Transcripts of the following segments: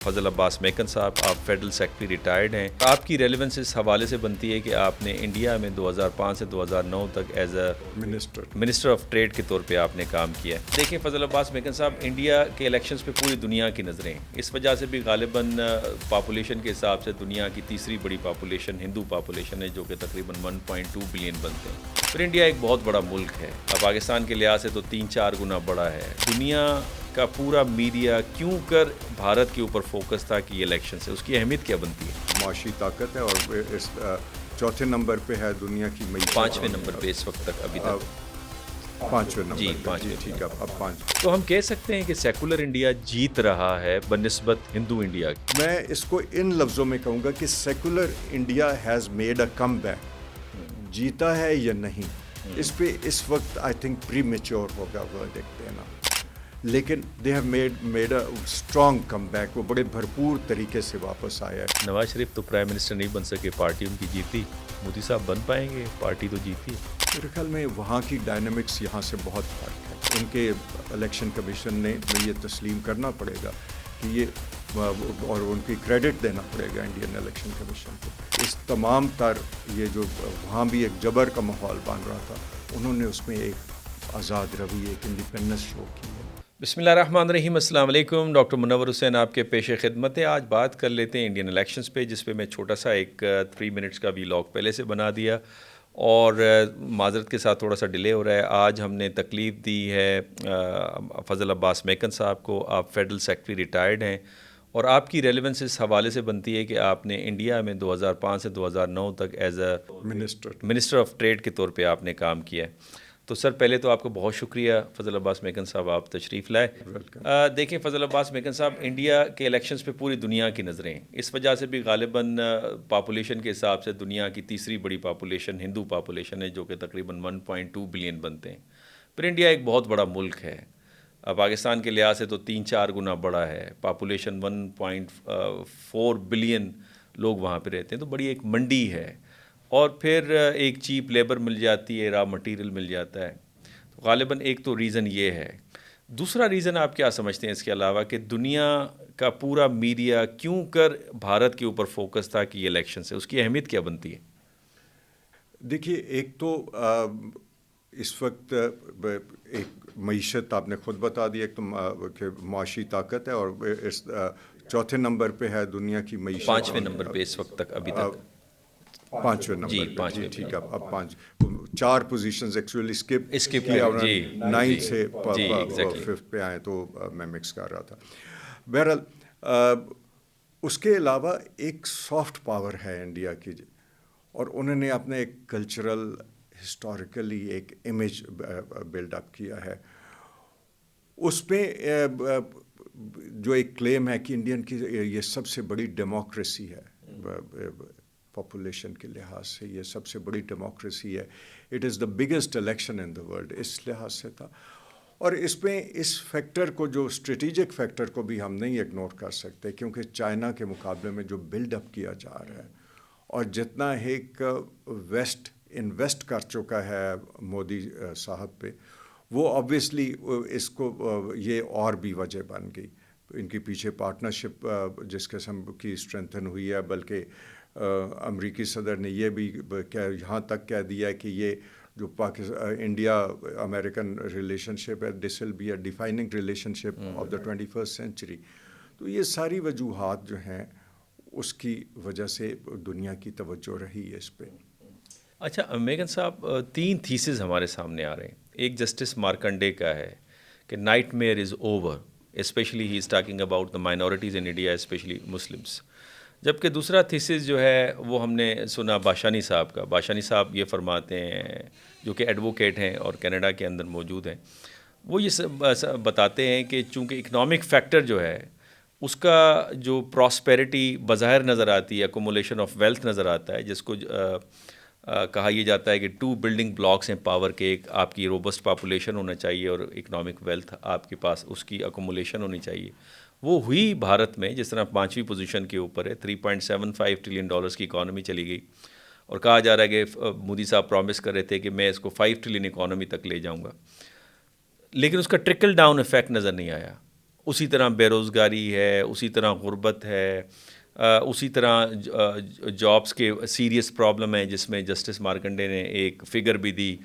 فضل عباس میکن صاحب، آپ federal secretary retired ہیں. آپ کی ریلیونس اس حوالے سے بنتی ہے کہ آپ نے انڈیا میں 2005 سے 2009 تک as a minister of trade کے طور پہ آپ نے کام کیا ہے. دیکھیں فضل عباس میکن صاحب، انڈیا کے الیکشنز پہ پوری دنیا کی نظریں، اس وجہ سے بھی غالباً پاپولیشن کے حساب سے دنیا کی تیسری بڑی پاپولیشن ہندو پاپولیشن ہے، جو کہ تقریباً 1.2 بلین بنتے ہیں. پھر انڈیا ایک بہت بڑا ملک ہے، پاکستان کے لحاظ سے تو 3-4 گنا بڑا ہے. دنیا کا پورا میڈیا کیوں کر بھارت کے اوپر فوکس تھا کہ یہ الیکشن سے اس کی اہمیت کیا بنتی ہے؟ معاشی طاقت ہے اور اس چوتھے نمبر پہ ہے دنیا کی معیشت، 5ویں نمبر پہ اس وقت تک ابھی تک. 5ویں نمبر جی، پہ. جی ٹھیک ہے، اب 5. تو ہم کہہ سکتے ہیں کہ سیکولر انڈیا جیت رہا ہے بنسبت ہندو انڈیا کی. میں اس کو ان لفظوں میں کہوں گا کہ secular India has made a come back. جیتا ہے یا نہیں، اس پہ اس وقت آئی تھنک پری میچور ہوگا ورڈکٹ دینا، لیکن they have made a strong come back. وہ بڑے بھرپور طریقے سے واپس آیا ہے. نواز شریف تو پرائم منسٹر نہیں بن سکے، پارٹی ان کی جیتی. مودی صاحب بن پائیں گے؟ پارٹی تو جیتی. میرے خیال میں وہاں کی ڈائنامکس یہاں سے بہت فرق ہے. ان کے الیکشن کمیشن نے یہ تسلیم کرنا پڑے گا کہ یہ، اور ان کی کریڈٹ دینا پڑے گا انڈین الیکشن کمیشن کو. اس تمام تر یہ جو وہاں بھی ایک جبر کا ماحول بن رہا تھا، انہوں نے اس میں ایک آزاد روی، ایک انڈیپینڈنس شو کی ہے. بسم اللہ الرحمن الرحیم. السلام علیکم. ڈاکٹر منور حسین آپ کے پیش خدمت ہے. آج بات کر لیتے ہیں انڈین الیکشنز پہ، جس پہ میں چھوٹا سا ایک 3 منٹس کا ویلاگ پہلے سے بنا دیا، اور معذرت کے ساتھ تھوڑا سا ڈیلے ہو رہا ہے. آج ہم نے تکلیف دی ہے فضل عباس میکن صاحب کو. آپ فیڈرل سیکرٹری ریٹائرڈ ہیں، اور آپ کی ریلیونس اس حوالے سے بنتی ہے کہ آپ نے انڈیا میں 2005 سے 2009 تک as a minister of trade کے طور پہ آپ نے کام کیا ہے. تو سر پہلے تو آپ کو بہت شکریہ فضل عباس میکن صاحب، آپ تشریف لائے. دیکھیں فضل عباس میکن صاحب، انڈیا کے الیکشنز پہ پوری دنیا کی نظریں، اس وجہ سے بھی غالباً پاپولیشن کے حساب سے دنیا کی تیسری بڑی پاپولیشن ہندو پاپولیشن ہے، جو کہ تقریباً 1.2 بلین بنتے ہیں. پھر انڈیا ایک بہت بڑا ملک ہے، پاکستان کے لحاظ سے تو 3-4 گنا بڑا ہے. پاپولیشن 1.4 بلین لوگ وہاں پہ رہتے ہیں، تو بڑی ایک منڈی ہے. اور پھر ایک چیپ لیبر مل جاتی ہے، را مٹیریل مل جاتا ہے. تو غالباً ایک تو ریزن یہ ہے. دوسرا ریزن آپ کیا سمجھتے ہیں اس کے علاوہ، کہ دنیا کا پورا میڈیا کیوں کر بھارت کے اوپر فوکس تھا کہ یہ الیکشن سے اس کی اہمیت کیا بنتی ہے؟ دیکھیے، ایک تو اس وقت ایک معیشت آپ نے خود بتا دی، ایک تو کہ معاشی طاقت ہے، اور اس چوتھے نمبر پہ ہے دنیا کی معیشت. 5ویں نمبر پہ اس وقت تک ابھی تک. 5ویں نمبر پہ. جی ٹھیک ہے، اب 4 پوزیشنز ایکچولی اسکپ کیا، 9 سے 5th پہ آئے، تو میں مکس کر رہا تھا. بہرحال اس کے علاوہ ایک سافٹ پاور ہے انڈیا کی، اور انہوں نے اپنے ایک کلچرل ہسٹوریکلی ایک امیج بلڈ اپ کیا ہے. اس پہ جو ایک کلیم ہے کہ انڈین کی یہ سب سے بڑی ڈیموکریسی ہے، پاپولیشن کے لحاظ سے یہ سب سے بڑی ڈیموکریسی ہے. It is the biggest election in the world, اس لحاظ سے تھا. اور اس میں اس فیکٹر کو، جو اسٹریٹجک فیکٹر کو بھی ہم نہیں اگنور کر سکتے، کیونکہ چائنا کے مقابلے میں جو بلڈ اپ کیا جا رہا ہے، اور جتنا ایک ویسٹ انویسٹ کر چکا ہے مودی صاحب پہ، وہ آبویسلی اس کو یہ اور بھی وجہ بن گئی. ان کے پیچھے پارٹنرشپ جس قسم کی اسٹرینتھن ہوئی ہے، بلکہ امریکی صدر نے یہ بھی یہاں تک کہہ دیا کہ یہ جو انڈیا امریکن ریلیشن شپ ہے، this will be a defining relationship of the 21st century. تو یہ ساری وجوہات جو ہیں، اس کی وجہ سے دنیا کی توجہ رہی ہے اس پہ. اچھا میگن صاحب، 3 تھیسز ہمارے سامنے آ رہے ہیں. ایک جسٹس مارکنڈے کا ہے کہ nightmare is over, specially he is talking about the minorities in India, specially Muslims. جبکہ دوسرا تھیسز جو ہے وہ ہم نے سنا باشانی صاحب کا. باشانی صاحب یہ فرماتے ہیں، جو کہ ایڈوکیٹ ہیں اور کینیڈا کے اندر موجود ہیں، وہ یہ بتاتے ہیں کہ چونکہ اکنامک فیکٹر جو ہے، اس کا جو پراسپیرٹی بظاہر نظر آتی ہے، ایکومولیشن آف ویلتھ نظر آتا ہے، جس کو کہا یہ جاتا ہے کہ 2 بلڈنگ بلاکس ہیں پاور کے. ایک آپ کی روبسٹ پاپولیشن ہونا چاہیے، اور اکنامک ویلتھ آپ کے پاس اس کی ایکومولیشن ہونی چاہیے. وہ ہوئی بھارت میں، جس طرح 5ویں پوزیشن کے اوپر ہے. $3.75 ٹریلین کی اکانومی چلی گئی، اور کہا جا رہا ہے کہ مودی صاحب پرومس کر رہے تھے کہ میں اس کو 5 ٹریلین اکانومی تک لے جاؤں گا. لیکن اس کا ٹرکل ڈاؤن افیکٹ نظر نہیں آیا. اسی طرح بے روزگاری ہے، اسی طرح غربت ہے، اسی طرح جابس کے سیریس پرابلم ہے، جس میں جسٹس مارکنڈے نے ایک فگر بھی دی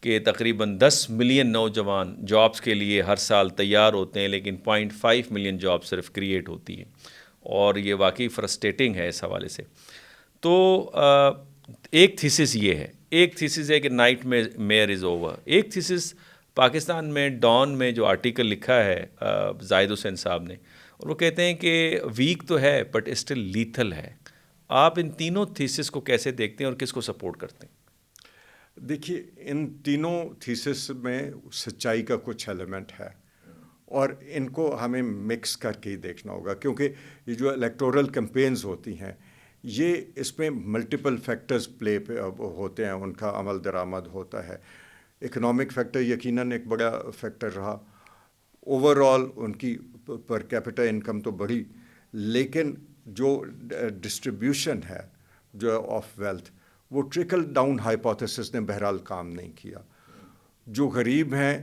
کہ تقریباً 10 ملین نوجوان جابس کے لیے ہر سال تیار ہوتے ہیں، لیکن 0.5 ملین جاب صرف کریٹ ہوتی ہیں، اور یہ واقعی فرسٹریٹنگ ہے اس حوالے سے۔ تو ایک تھیسس یہ ہے، ایک تھیسس ہے کہ نائٹ میئر از اوور، ایک تھیسس پاکستان میں ڈان میں جو آرٹیکل لکھا ہے زاہد حسین صاحب نے، اور وہ کہتے ہیں کہ ویک تو ہے بٹ اسٹل لیتھل ہے۔ آپ ان تینوں تھیسس کو کیسے دیکھتے ہیں اور کس کو سپورٹ کرتے ہیں؟ دیکھیے، ان تینوں تھیسس میں سچائی کا کچھ ایلیمنٹ ہے، اور ان کو ہمیں مکس کر کے ہی دیکھنا ہوگا، کیونکہ یہ جو الیکٹورل کمپینز ہوتی ہیں، یہ اس میں ملٹیپل فیکٹرز پلے پہ ہوتے ہیں، ان کا عمل درآمد ہوتا ہے۔ اکنامک فیکٹر یقیناً ایک بڑا فیکٹر رہا، اوور آل ان کی پر کیپٹا انکم تو بڑھی، لیکن جو ڈسٹریبیوشن ہے جو آف ویلتھ، وہ ٹرکل ڈاؤن ہائپوتھیسس نے بہرحال کام نہیں کیا۔ جو غریب ہیں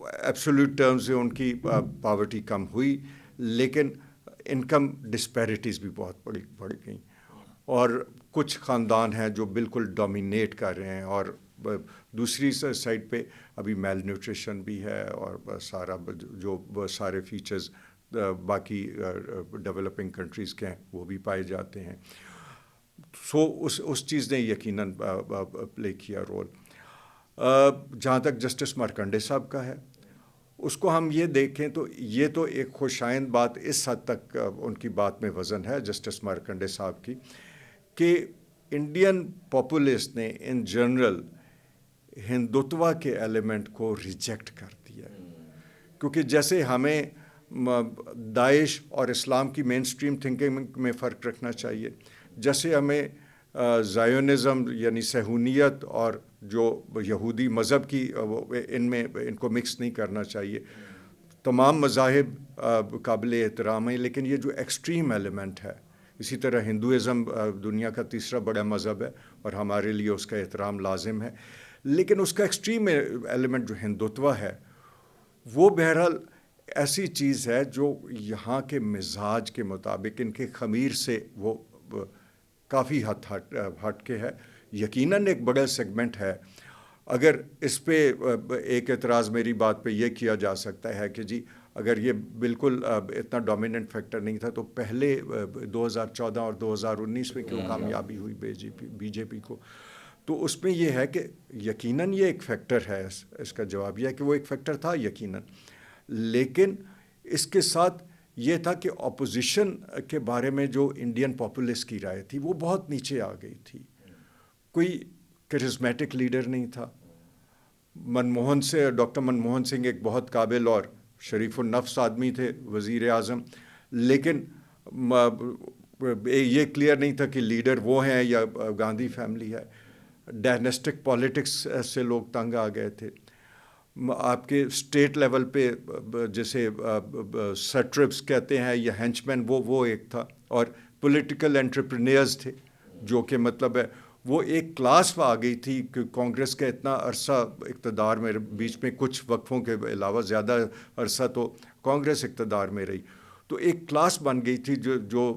ایبسولوٹ ٹرمز سے ان کی پاورٹی کم ہوئی، لیکن انکم ڈسپیرٹیز بھی بہت بڑھ گئیں، اور کچھ خاندان ہیں جو بالکل ڈومینیٹ کر رہے ہیں، اور دوسری سائڈ پہ ابھی میل نیوٹریشن بھی ہے، اور سارا جو سارے فیچرز باقی ڈیولپنگ کنٹریز کے ہیں وہ بھی پائے جاتے ہیں۔ سو اس چیز نے یقیناً پلے کیا رول۔ جہاں تک جسٹس مارکنڈے صاحب کا ہے، اس کو ہم یہ دیکھیں تو یہ تو ایک خوش آئند بات اس حد تک ان کی بات میں وزن ہے جسٹس مارکنڈے صاحب کی، کہ انڈین پاپولیس نے ان جنرل ہندوتوا کے ایلیمنٹ کو ریجیکٹ کر دیا ہے، کیونکہ جیسے ہمیں داعش اور اسلام کی مین سٹریم تھنکنگ میں فرق رکھنا چاہیے، جیسے ہمیں زائونزم یعنی صہیونیت اور جو یہودی مذہب کی ان کو مکس نہیں کرنا چاہیے۔ تمام مذاہب قابل احترام ہیں، لیکن یہ جو ایکسٹریم ایلیمنٹ ہے، اسی طرح ہندوازم دنیا کا تیسرا بڑا مذہب ہے اور ہمارے لیے اس کا احترام لازم ہے، لیکن اس کا ایکسٹریم ایلیمنٹ جو ہندوتوا ہے، وہ بہرحال ایسی چیز ہے جو یہاں کے مزاج کے مطابق ان کے خمیر سے وہ کافی ہٹ کے ہے۔ یقیناً ایک بڑا سیگمنٹ ہے۔ اگر اس پہ ایک اعتراض میری بات پہ یہ کیا جا سکتا ہے کہ جی اگر یہ بالکل اتنا ڈومیننٹ فیکٹر نہیں تھا تو پہلے 2014 اور 2019 میں کیوں کامیابی ہوئی بی جے پی کو؟ تو اس میں یہ ہے کہ یقیناً یہ ایک فیکٹر ہے، اس کا جواب یہ ہے کہ وہ ایک فیکٹر تھا یقیناً، لیکن اس کے ساتھ یہ تھا کہ اپوزیشن کے بارے میں جو انڈین پاپولیس کی رائے تھی وہ بہت نیچے آ گئی تھی۔ کوئی کرزمیٹک لیڈر نہیں تھا۔ ڈاکٹر منموہن سنگھ ایک بہت قابل اور شریف النفس آدمی تھے، وزیر اعظم، لیکن یہ کلیئر نہیں تھا کہ لیڈر وہ ہیں یا گاندھی فیملی ہے۔ ڈائنسٹک پالیٹکس سے لوگ تنگ آ گئے تھے۔ آپ کے اسٹیٹ لیول پہ جیسے سٹرپس کہتے ہیں یا ہینچمین، وہ ایک تھا، اور پولیٹیکل انٹرپرینئرز تھے، جو کہ مطلب ہے وہ ایک کلاس پہ آ گئی تھی کہ کانگریس کا اتنا عرصہ اقتدار میں، بیچ میں کچھ وقفوں کے علاوہ زیادہ عرصہ تو کانگریس اقتدار میں رہی، تو ایک کلاس بن گئی تھی جو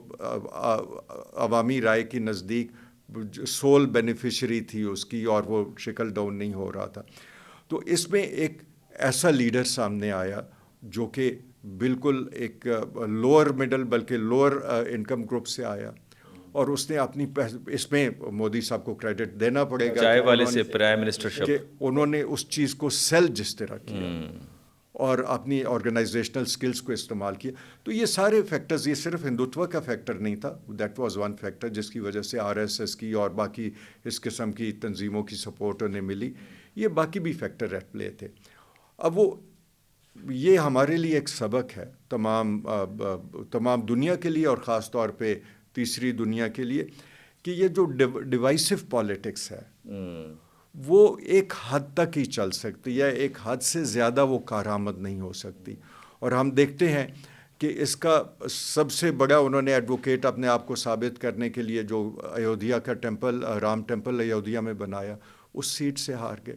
عوامی رائے کے نزدیک سول بینیفیشری تھی اس کی، اور وہ شکل ڈاؤن نہیں ہو رہا تھا۔ تو اس میں ایک ایسا لیڈر سامنے آیا جو کہ بالکل ایک لوور مڈل بلکہ لوور انکم گروپ سے آیا، اور اس نے اپنی اس میں مودی صاحب کو کریڈٹ دینا پڑے گا چائے والے سے پرائم منسٹرشپ، کہ انہوں نے اس چیز کو سیل جس طرح کیا اور اپنی آرگنائزیشنل سکلز کو استعمال کیا۔ تو یہ سارے فیکٹرز، یہ صرف ہندوتوا کا فیکٹر نہیں تھا، دیٹ واز ون فیکٹر جس کی وجہ سے RSS کی اور باقی اس قسم کی تنظیموں کی سپورٹ انہیں ملی۔ یہ باقی بھی فیکٹر ایٹ پلے تھے۔ اب یہ ہمارے لیے ایک سبق ہے، تمام دنیا کے لیے اور خاص طور پہ تیسری دنیا کے لیے، کہ یہ جو ڈیوائسو پالیٹکس ہے وہ ایک حد تک ہی چل سکتی ہے، ایک حد سے زیادہ وہ کارآمد نہیں ہو سکتی۔ اور ہم دیکھتے ہیں کہ اس کا سب سے بڑا انہوں نے ایڈوکیٹ اپنے آپ کو ثابت کرنے کے لیے جو ایودھیا کا ٹیمپل، رام ٹیمپل ایودھیا میں بنایا، اس سیٹ سے ہار گئے۔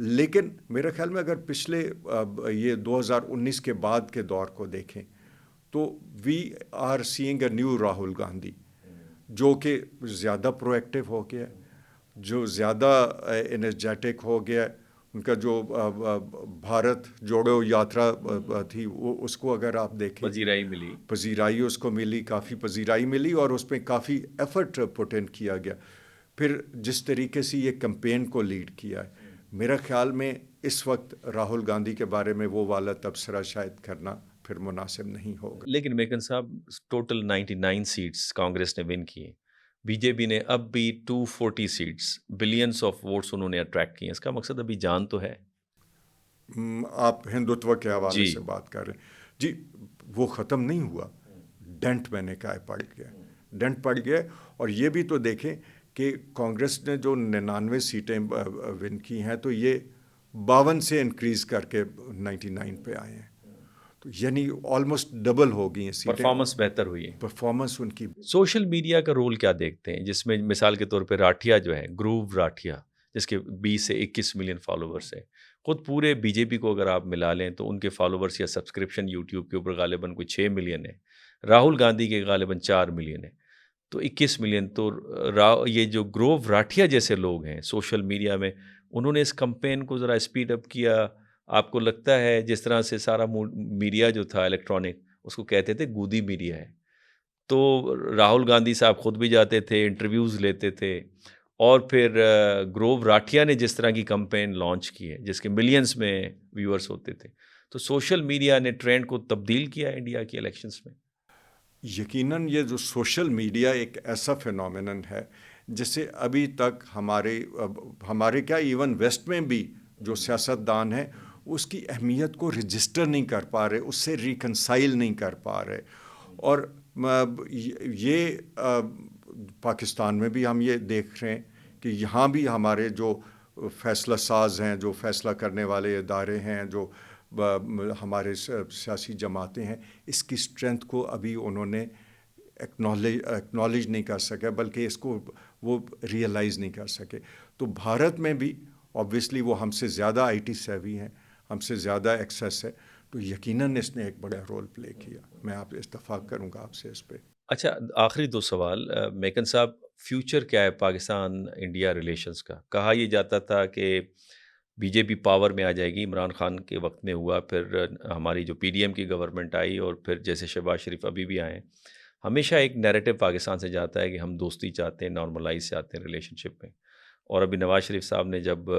لیکن میرے خیال میں اگر پچھلے یہ 2019 کے بعد کے دور کو دیکھیں تو we are seeing a new Rahul Gandhi, جو کہ زیادہ پرو ایکٹیو ہو گیا، جو زیادہ انرجیٹک ہو گیا. ان کا جو بھارت جوڑو یاترا تھی وہ اس کو اگر آپ دیکھیں، پذیرائی ملی، پذیرائی اس کو ملی، کافی پذیرائی ملی اور اس پہ کافی ایفرٹ پٹ ان کیا گیا. پھر جس طریقے سے یہ کمپین کو لیڈ کیا ہے، میرا خیال میں اس وقت راہل گاندھی کے بارے میں وہ والا تبصرہ شاید کرنا پھر مناسب نہیں ہوگا. لیکن میکن صاحب ٹوٹل 99 سیٹس کانگریس نے ون کیے، بی جے پی نے اب بھی 240 سیٹس، بلینس آف ووٹس انہوں نے اٹریکٹ کیے. اس کا مقصد ابھی جان تو ہے. آپ ہندوتو کے حوالے جی سے بات کر رہے ہیں جی، وہ ختم نہیں ہوا. ڈنٹ میں نے کہا پڑ گیا، ڈنٹ پڑ گیا. اور یہ بھی تو دیکھیں کہ کانگریس نے جو 99 سیٹیں ون کی ہیں تو یہ 52 سے انکریز کر کے 99 پہ آئے ہیں. تو یعنی آلموسٹ ڈبل ہو گئی ہیں سیٹیں. پرفارمنس بہتر ہوئی ہے. پرفارمنس ان کی. سوشل میڈیا کا رول کیا دیکھتے ہیں، جس میں مثال کے طور پہ راٹھیا جو ہے، گروو راٹھیا، جس کے 20 سے 21 ملین فالوورس ہیں، خود پورے بی جے پی کو اگر آپ ملا لیں تو ان کے فالوورس یا سبسکرپشن یوٹیوب کے اوپر غالباً کوئی 6 ملین ہے، راہل گاندھی کے غالباً 4 ملین ہے، تو 21 ملین. تو یہ جو گروو راٹھیا جیسے لوگ ہیں سوشل میڈیا میں، انہوں نے اس کمپین کو ذرا اسپیڈ اپ کیا. آپ کو لگتا ہے جس طرح سے سارا میڈیا جو تھا الیکٹرانک، اس کو کہتے تھے گودی میڈیا ہے، تو راہل گاندھی صاحب خود بھی جاتے تھے، انٹرویوز لیتے تھے، اور پھر گروو راٹھیا نے جس طرح کی کمپین لانچ کی ہے جس کے ملینز میں ویورز ہوتے تھے، تو سوشل میڈیا نے ٹرینڈ کو تبدیل کیا ہے انڈیا کے الیکشنز میں. یقیناً یہ جو سوشل میڈیا ایک ایسا فینومینن ہے جسے ابھی تک ہمارے کیا ایون ویسٹ میں بھی جو سیاستدان ہیں اس کی اہمیت کو رجسٹر نہیں کر پا رہے، اس سے ریکنسائل نہیں کر پا رہے. اور یہ پاکستان میں بھی ہم یہ دیکھ رہے ہیں کہ یہاں بھی ہمارے جو فیصلہ ساز ہیں، جو فیصلہ کرنے والے ادارے ہیں، جو ہمارے سیاسی جماعتیں ہیں، اس کی اسٹرینتھ کو ابھی انہوں نے ایکنالج نہیں کر سکے، بلکہ اس کو وہ ریئلائز نہیں کر سکے. تو بھارت میں بھی آبویسلی وہ ہم سے زیادہ آئی ٹی سیوی ہیں، ہم سے زیادہ ایکسیس ہے، تو یقیناً اس نے ایک بڑا رول پلے کیا. میں آپ اتفاق کروں گا آپ سے اس پہ. اچھا، آخری 2 سوال. میکن صاحب، فیوچر کیا ہے پاکستان انڈیا ریلیشنز کا؟ کہا یہ جاتا تھا کہ بی جے پی پاور میں آ جائے گی، عمران خان کے وقت میں ہوا، پھر ہماری جو پی ڈی ایم کی گورنمنٹ آئی، اور پھر جیسے شہباز شریف ابھی بھی آئے ہیں. ہمیشہ ایک نیریٹو پاکستان سے جاتا ہے کہ ہم دوستی چاہتے ہیں، نارملائز چاہتے ہیں ریلیشن شپ میں. اور ابھی نواز شریف صاحب نے جب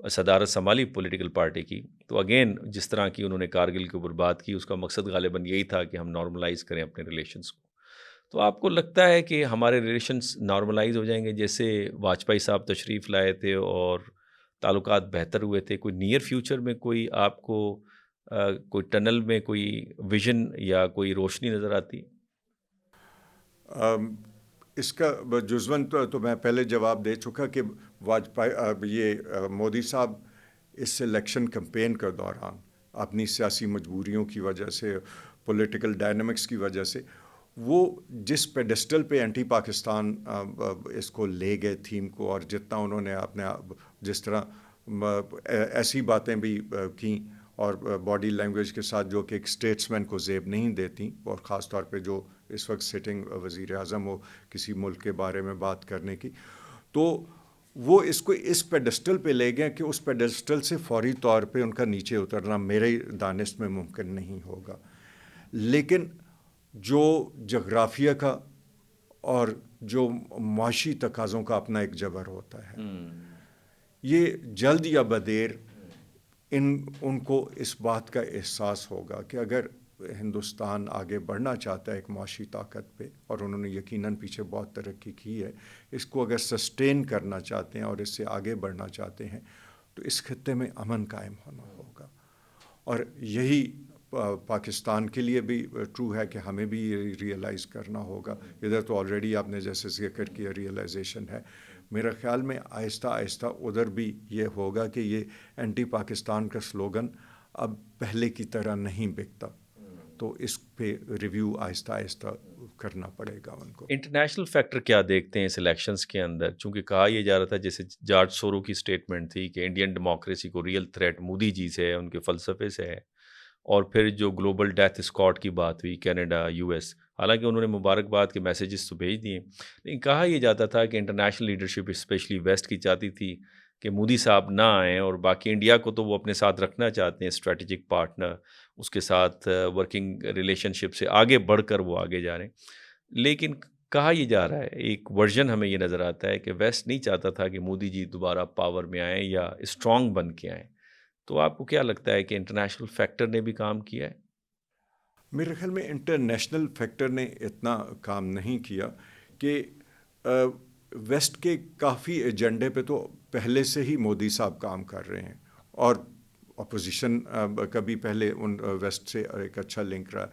صدارت سنبھالی پولیٹیکل پارٹی کی، تو اگین جس طرح کی انہوں نے کارگل کے اوپر بات کی، اس کا مقصد غالباً یہی تھا کہ ہم نارملائز کریں اپنے ریلیشنز کو. تو آپ کو لگتا ہے کہ ہمارے ریلیشنز نارملائز ہو جائیں گے جیسے واجپئی صاحب تشریف لائے تھے اور تعلقات بہتر ہوئے تھے؟ کوئی نیئر فیوچر میں کوئی آپ کو کوئی ٹنل میں کوئی ویژن یا کوئی روشنی نظر آتی؟ اس کا جزوًا تو میں پہلے جواب دے چکا کہ واجپئی یہ مودی صاحب اس الیکشن کمپین کے دوران اپنی سیاسی مجبوریوں کی وجہ سے، پولیٹیکل ڈائنامکس کی وجہ سے، وہ جس پیڈسٹل پہ اینٹی پاکستان اس کو لے گئے تھیم کو، اور جتنا انہوں نے اپنے جس طرح ایسی باتیں بھی کیں اور باڈی لینگویج کے ساتھ جو کہ ایک اسٹیٹسمین کو زیب نہیں دیتی، اور خاص طور پہ جو اس وقت سٹنگ وزیر اعظم ہو کسی ملک کے بارے میں بات کرنے کی، تو وہ اس کو اس پیڈسٹل پہ لے گئے کہ اس پیڈسٹل سے فوری طور پہ ان کا نیچے اترنا میرے دانست میں ممکن نہیں ہوگا. لیکن جو جغرافیہ کا اور جو معاشی تقاضوں کا اپنا ایک جبر ہوتا ہے، یہ جلد یا بدیر ان کو اس بات کا احساس ہوگا کہ اگر ہندوستان آگے بڑھنا چاہتا ہے ایک معاشی طاقت پہ، اور انہوں نے یقیناً پیچھے بہت ترقی کی ہے، اس کو اگر سسٹین کرنا چاہتے ہیں اور اس سے آگے بڑھنا چاہتے ہیں، تو اس خطے میں امن قائم ہونا ہوگا. اور یہی پاکستان کے لیے بھی ٹرو ہے کہ ہمیں بھی یہ ریئلائز کرنا ہوگا. ادھر تو آلریڈی آپ نے جیسے ذکر کیا ریئلائزیشن ہے، میرا خیال میں آہستہ آہستہ ادھر بھی یہ ہوگا کہ یہ اینٹی پاکستان کا سلوگن اب پہلے کی طرح نہیں بکتا. تو اس پہ ریویو آہستہ آہستہ کرنا پڑے گا ان کو. انٹرنیشنل فیکٹر کیا دیکھتے ہیں اس الیکشنز کے اندر؟ چونکہ کہا یہ جا رہا تھا، جیسے جارج سورو کی سٹیٹمنٹ تھی کہ انڈین ڈیموکریسی کو ریئل تھریٹ مودی جی سے ہے، ان کے فلسفے سے ہے. اور پھر جو گلوبل ڈیتھ اسکواڈ کی بات ہوئی، کینیڈا، یو ایس، حالانکہ انہوں نے مبارکباد کے میسیجز تو بھیج دیے، لیکن کہا یہ جاتا تھا کہ انٹرنیشنل لیڈرشپ اسپیشلی ویسٹ کی چاہتی تھی کہ مودی صاحب نہ آئیں، اور باقی انڈیا کو تو وہ اپنے ساتھ رکھنا چاہتے ہیں اسٹریٹجک پارٹنر، اس کے ساتھ ورکنگ ریلیشن شپ سے آگے بڑھ کر وہ آگے جا رہے ہیں. لیکن کہا یہ جا رہا ہے، ایک ورژن ہمیں یہ نظر آتا ہے کہ ویسٹ نہیں چاہتا تھا کہ مودی جی دوبارہ پاور میں آئیں یا اسٹرانگ بن کے آئیں. تو آپ کو کیا لگتا ہے کہ انٹرنیشنل فیکٹر نے بھی کام کیا ہے؟ میرے خیال میں انٹرنیشنل فیکٹر نے اتنا کام نہیں کیا کہ ویسٹ کے کافی ایجنڈے پہ تو پہلے سے ہی مودی صاحب کام کر رہے ہیں، اور اپوزیشن کا بھی پہلے ان ویسٹ سے ایک اچھا لنک رہا.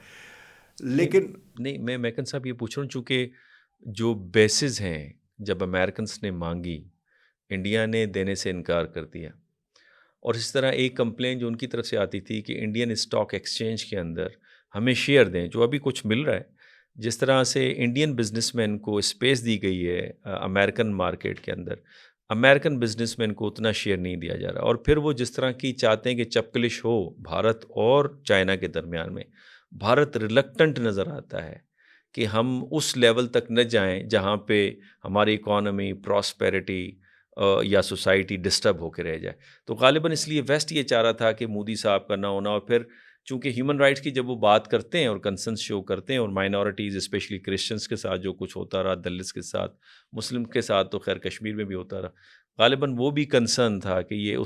لیکن نہیں، میں میکن صاحب یہ پوچھ رہا ہوں، چونکہ جو بیسز ہیں جب امریکنس نے مانگی، انڈیا نے دینے سے انکار کر دیا. اور اس طرح ایک کمپلین جو ان کی طرف سے آتی تھی کہ انڈین اسٹاک ایکسچینج کے اندر ہمیں شیئر دیں، جو ابھی کچھ مل رہا ہے. جس طرح سے انڈین بزنس مین کو اسپیس دی گئی ہے امریکن مارکیٹ کے اندر، امریکن بزنس مین کو اتنا شیئر نہیں دیا جا رہا. اور پھر وہ جس طرح کی چاہتے ہیں کہ چپکلش ہو بھارت اور چائنا کے درمیان میں، بھارت ریلکٹنٹ نظر آتا ہے کہ ہم اس لیول تک نہ جائیں جہاں پہ ہماری اکانومی، پراسپیرٹی یا سوسائٹی ڈسٹرب ہو کے رہ جائے. تو غالباً اس لیے ویسٹ یہ چاہ رہا تھا کہ مودی صاحب کا نہ ہونا. اور پھر چونکہ ہیومن رائٹس کی جب وہ بات کرتے ہیں اور کنسرن شو کرتے ہیں، اور مائنورٹیز اسپیشلی کرسچنس کے ساتھ جو کچھ ہوتا رہا، دلتس کے ساتھ، مسلم کے ساتھ تو خیر کشمیر میں بھی ہوتا رہا، غالباً وہ بھی کنسرن تھا کہ یہ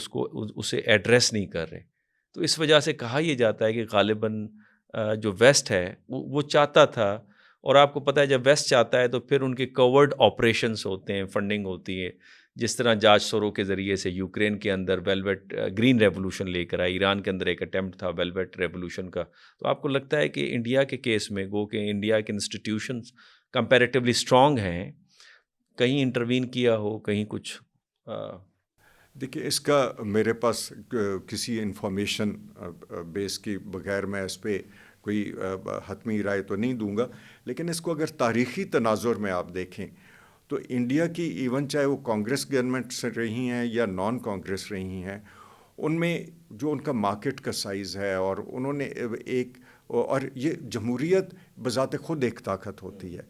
اسے ایڈریس نہیں کر رہے. تو اس وجہ سے کہا یہ جاتا ہے کہ غالباً جو ویسٹ ہے وہ چاہتا تھا. اور آپ کو پتہ ہے جب ویسٹ چاہتا ہے تو پھر ان کے کورڈ آپریشنز ہوتے ہیں، فنڈنگ ہوتی ہے. جس طرح جارج سورو کے ذریعے سے یوکرین کے اندر ویلویٹ گرین ریولوشن لے کر آئے، ایران کے اندر ایک اٹیمپٹ تھا ویلویٹ ریولوشن کا. تو آپ کو لگتا ہے کہ انڈیا کے کیس میں گو کہ انڈیا کے انسٹیٹیوشنز کمپیریٹیولی اسٹرانگ ہیں، کہیں انٹروین کیا ہو، کہیں کچھ؟ دیکھیے، اس کا میرے پاس کسی انفارمیشن بیس کے بغیر میں اس پہ کوئی حتمی رائے تو نہیں دوں گا. لیکن اس کو اگر تاریخی تناظر میں آپ دیکھیں تو انڈیا کی ایون چاہے وہ کانگریس گورنمنٹ سے رہی ہیں یا نان کانگریس رہی ہیں، ان میں جو ان کا مارکیٹ کا سائز ہے، اور انہوں نے اور یہ جمہوریت بذات خود ایک طاقت ہوتی ہے،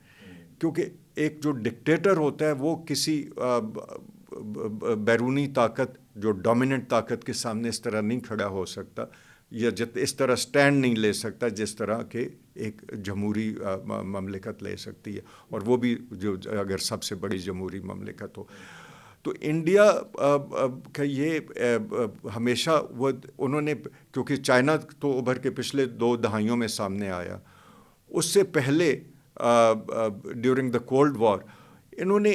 کیونکہ ایک جو ڈکٹیٹر ہوتا ہے وہ کسی بیرونی طاقت، جو ڈومیننٹ طاقت کے سامنے اس طرح نہیں کھڑا ہو سکتا، یا اس طرح سٹینڈ نہیں لے سکتا جس طرح کہ ایک جمہوری مملکت لے سکتی ہے، اور وہ بھی جو اگر سب سے بڑی جمہوری مملکت ہو. تو انڈیا کا یہ ہمیشہ انہوں نے، کیونکہ چائنا تو ابھر کے پچھلے 2 دہائیوں میں سامنے آیا، اس سے پہلے ڈیورنگ دا کولڈ وار انہوں نے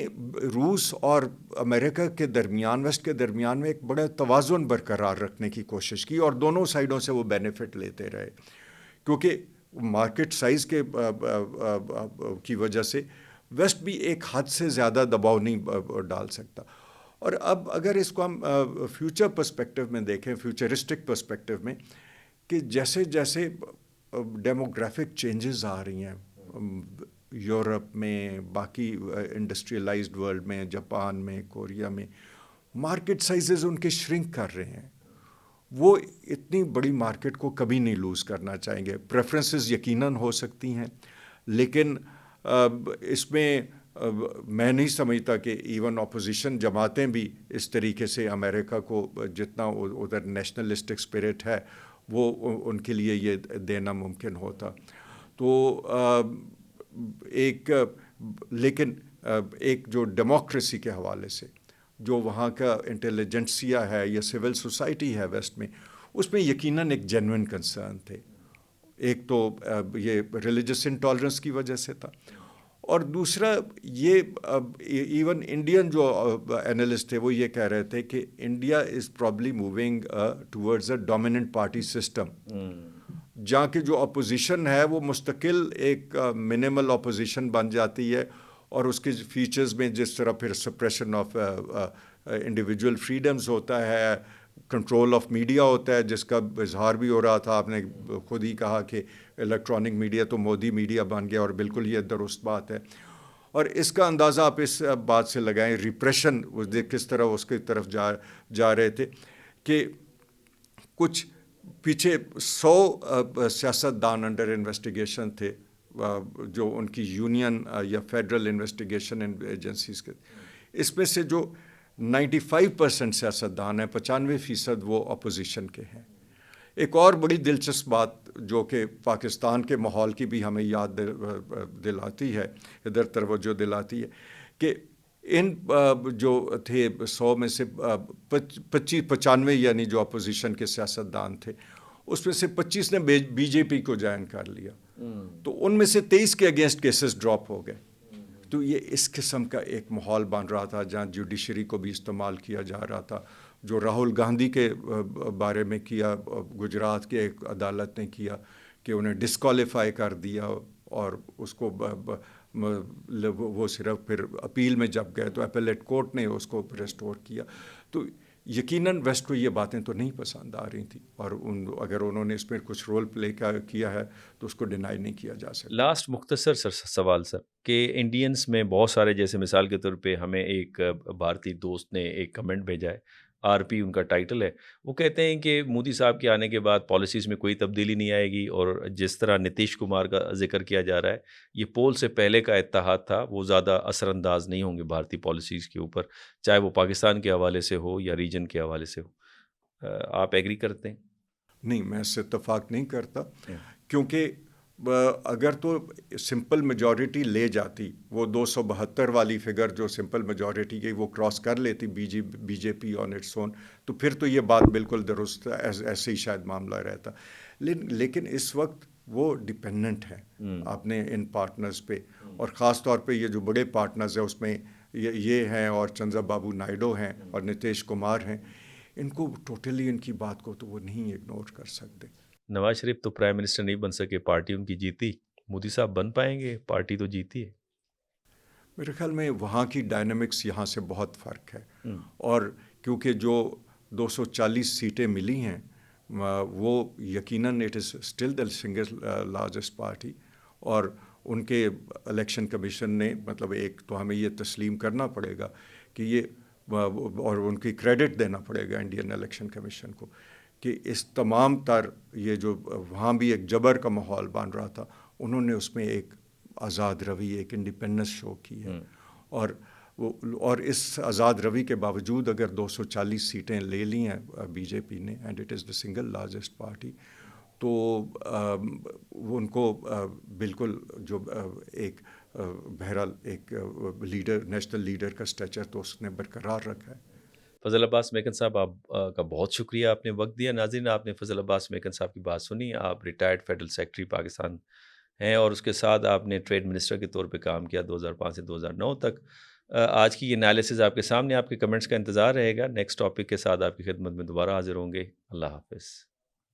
روس اور امریکہ کے درمیان، ویسٹ کے درمیان میں ایک بڑا توازن برقرار رکھنے کی کوشش کی، اور دونوں سائیڈوں سے وہ بینیفٹ لیتے رہے، کیونکہ مارکیٹ سائز کی وجہ سے ویسٹ بھی ایک حد سے زیادہ دباؤ نہیں ڈال سکتا. اور اب اگر اس کو ہم فیوچر پرسپیکٹو میں دیکھیں، فیوچرسٹک پرسپیکٹو میں، کہ جیسے جیسے ڈیموگرافک چینجز آ رہی ہیں یورپ میں، باقی انڈسٹریلائزڈ ورلڈ میں، جاپان میں، کوریا میں، مارکیٹ سائزز ان کے شرنک کر رہے ہیں. وہ اتنی بڑی مارکیٹ کو کبھی نہیں لوز کرنا چاہیں گے. پریفرنسز یقیناً ہو سکتی ہیں، لیکن اس میں میں نہیں سمجھتا کہ ایون اپوزیشن جماعتیں بھی اس طریقے سے امریکہ کو جتنا ادھر نیشنلسٹک اسپرٹ ہے وہ ان کے لیے یہ دینا ممکن ہوتا. تو لیکن ایک جو ڈیموکریسی کے حوالے سے جو وہاں کا انٹیلیجنسیا ہے یا سول سوسائٹی ہے ویسٹ میں، اس میں یقیناً ایک جینوئن کنسرن تھے. ایک تو یہ ریلیجس انٹالرنس کی وجہ سے تھا، اور دوسرا یہ ایون انڈین جو اینالسٹ تھے وہ یہ کہہ رہے تھے کہ India is probably moving towards a dominant party system, جہاں کی جو اپوزیشن ہے وہ مستقل ایک منیمل اپوزیشن بن جاتی ہے، اور اس کے فیچرز میں جس طرح پھر سپریشن آف انڈیویجول فریڈمز ہوتا ہے، کنٹرول آف میڈیا ہوتا ہے جس کا اظہار بھی ہو رہا تھا. آپ نے خود ہی کہا کہ الیکٹرانک میڈیا تو مودی میڈیا بن گیا, اور بالکل یہ درست بات ہے. اور اس کا اندازہ آپ اس بات سے لگائیں ریپریشن کس طرح اس کی طرف جا رہے تھے کہ کچھ پیچھے 100 سیاستدان انڈر انویسٹیگیشن تھے جو ان کی یونین یا فیڈرل انویسٹیگیشن ایجنسیز کے. اس میں سے جو 95% سیاستدان ہیں 95% وہ اپوزیشن کے ہیں. ایک اور بڑی دلچسپ بات جو کہ پاکستان کے ماحول کی بھی ہمیں یاد دلاتی ہے, ادھر توجہ دلاتی ہے کہ ان جو تھے 100 میں سے 95 یعنی جو اپوزیشن کے سیاستدان تھے اس میں سے 25 نے بی جے پی کو جوائن کر لیا, تو ان میں سے 23 کے اگینسٹ کیسز ڈراپ ہو گئے. تو یہ اس قسم کا ایک ماحول بن رہا تھا جہاں جوڈیشری کو بھی استعمال کیا جا رہا تھا. جو راہل گاندھی کے بارے میں کیا گجرات کے ایک عدالت نے کیا کہ انہیں ڈسکوالیفائی کر دیا, اور اس کو وہ صرف پھر اپیل میں جب گئے تو اپیلیٹ کورٹ نے اس کو ریسٹور کیا. تو یقیناً ویسٹ کو یہ باتیں تو نہیں پسند آ رہی تھیں, اور اگر انہوں نے اس میں کچھ رول پلے کیا ہے تو اس کو ڈینائی نہیں کیا جا سکتا. لاسٹ مختصر سوال سر کہ انڈینس میں بہت سارے, جیسے مثال کے طور پہ ہمیں ایک بھارتی دوست نے ایک کمنٹ بھیجا ہے, آر پی ان کا ٹائٹل ہے, وہ کہتے ہیں کہ مودی صاحب کے آنے کے بعد پالیسیز میں کوئی تبدیلی نہیں آئے گی, اور جس طرح نتیش کمار کا ذکر کیا جا رہا ہے یہ پول سے پہلے کا اتحاد تھا, وہ زیادہ اثر انداز نہیں ہوں گے بھارتی پالیسیز کے اوپر, چاہے وہ پاکستان کے حوالے سے ہو یا ریجن کے حوالے سے ہو. آپ ایگری کرتے ہیں؟ نہیں, میں اس سے اتفاق نہیں کرتا, کیونکہ اگر تو سمپل میجورٹی لے جاتی, وہ 272 والی فگر جو سمپل میجورٹی کی وہ کراس کر لیتی B J P on its own, تو پھر تو یہ بات بالکل درست ایسے ہی شاید معاملہ رہتا. لیکن اس وقت وہ ڈپینڈنٹ ہے اپنے ان پارٹنرز پہ, اور خاص طور پہ یہ جو بڑے پارٹنرز ہیں اس میں یہ ہیں, اور چندرا بابو نائیڈو ہیں, اور نتیش کمار ہیں. ان کو ٹوٹلی ان کی بات کو تو وہ نہیں اگنور کر سکتے. نواز شریف تو پرائم منسٹر نہیں بن سکے, پارٹی ان کی جیتی, مودی صاحب بن پائیں گے؟ پارٹی تو جیتی ہے. میرے خیال میں وہاں کی ڈائنامکس یہاں سے بہت فرق ہے, اور کیونکہ جو 240 سیٹیں ملی ہیں وہ یقیناً it is still the single largest party, اور ان کے الیکشن کمیشن نے مطلب ایک تو ہمیں یہ تسلیم کرنا پڑے گا کہ یہ, اور ان کی کریڈٹ دینا پڑے گا انڈین الیکشن کمیشن کو, کہ اس تمام تر یہ جو وہاں بھی ایک جبر کا ماحول بن رہا تھا, انہوں نے اس میں ایک آزاد روی, ایک انڈیپینڈنس شو کی ہے. اور اس آزاد روی کے باوجود اگر 240 سیٹیں لے لی ہیں بی جے پی نے, and it is the single largest party, تو ان کو بالکل جو ایک بہرحال ایک لیڈر, نیشنل لیڈر کا اسٹیچر تو اس نے برقرار رکھا ہے. فضل عباس میکن صاحب, آپ کا بہت شکریہ, آپ نے وقت دیا. ناظرین, آپ نے فضل عباس میکن صاحب کی بات سنی. آپ ریٹائرڈ فیڈرل سیکرٹری پاکستان ہیں, اور اس کے ساتھ آپ نے ٹریڈ منسٹر کے طور پہ کام کیا 2005 سے 2009 تک. آج کی یہ انالیسز آپ کے سامنے, آپ کے کمنٹس کا انتظار رہے گا. نیکسٹ ٹاپک کے ساتھ آپ کی خدمت میں دوبارہ حاضر ہوں گے. اللہ حافظ.